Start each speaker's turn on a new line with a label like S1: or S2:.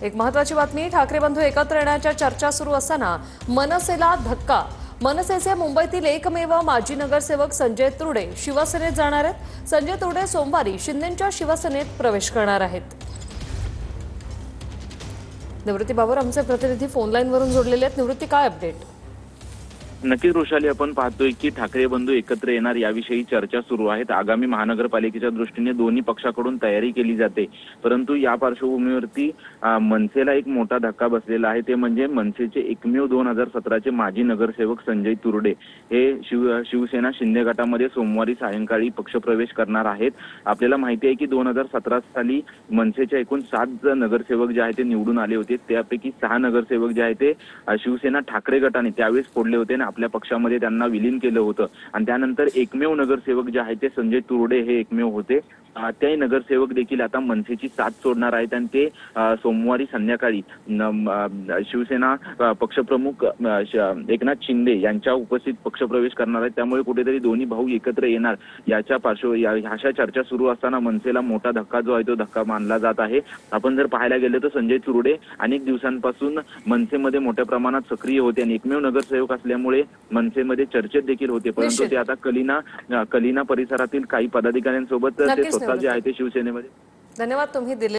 S1: एक महत्त्वाची बातमी, ठाकरे बंधू एकत्र येण्याच्या चर्चा सुरू असताना मनसेला धक्का। मनसेचे मुंबईतील एकमेव माजी नगरसेवक संजय तुरडे शिवसेनेत जाणार आहेत। संजय तुरडे सोमवारी शिंदेंच्या शिवसेनेत प्रवेश करणार आहेत। निवृत्ती बाबर आमचे प्रतिनिधी फोन लाईनवरून जोडलेले आहेत। निवृत्ती, काय अपडेट?
S2: नक्कीच वृषाली, आपण पाहतोय की ठाकरे बंधू एकत्र येणार याविषयी चर्चा सुरू आहेत। आगामी महानगरपालिकेच्या दृष्टीने दोन्ही पक्षाकडून तयारी केली जाते, परंतु या पार्श्वभूमीवरती मनसेला एक मोठा धक्का बसलेला आहे। ते म्हणजे मनसेचे एकमेव 2017चे माजी नगरसेवक संजय तुरडे हे शिवसेना शिंदे गटामध्ये सोमवारी सायंकाळी पक्षप्रवेश करणार आहेत। आपल्याला माहिती आहे की 2017 साली मनसेच्या एकूण 7 नगरसेवक जे आहेत ते निवडून आले होते। त्यापैकी 6 नगरसेवक जे आहेत ते शिवसेना ठाकरे गटाने त्यावेळेस फोडले होते, आपल्या पक्षामध्ये त्यांना विलीन केलं होतं आणि त्यानंतर एकमेव नगरसेवक जे आहेत ते संजय तुरडे हे एकमेव होते। ते नगरसेवक देखील आता मनसेची साथ सोडणार आहेत आणि ते सोमवारी संध्याकाळी शिवसेना पक्षप्रमुख एकनाथ शिंदे यांच्या उपस्थित पक्षप्रवेश करणार आहेत। त्यामुळे कुठेतरी दोन्ही भाऊ एकत्र येणार याच्या अशा चर्चा सुरू असताना मनसेला मोठा धक्का जो आहे तो धक्का मानला जात आहे। आपण जर पाहायला गेले तर संजय तुरडे अनेक दिवसांपासून मनसेमध्ये मोठ्या प्रमाणात सक्रिय होते आणि एकमेव नगरसेवक असल्यामुळे मनसेमध्ये चर्चेत देखील होते, परंतु ते आता कलिना परिसरातील काही पदाधिकाऱ्यांसोबत ते स्वतः जे आहे ते शिवसेनेमध्ये।
S1: धन्यवाद तुम्ही दिले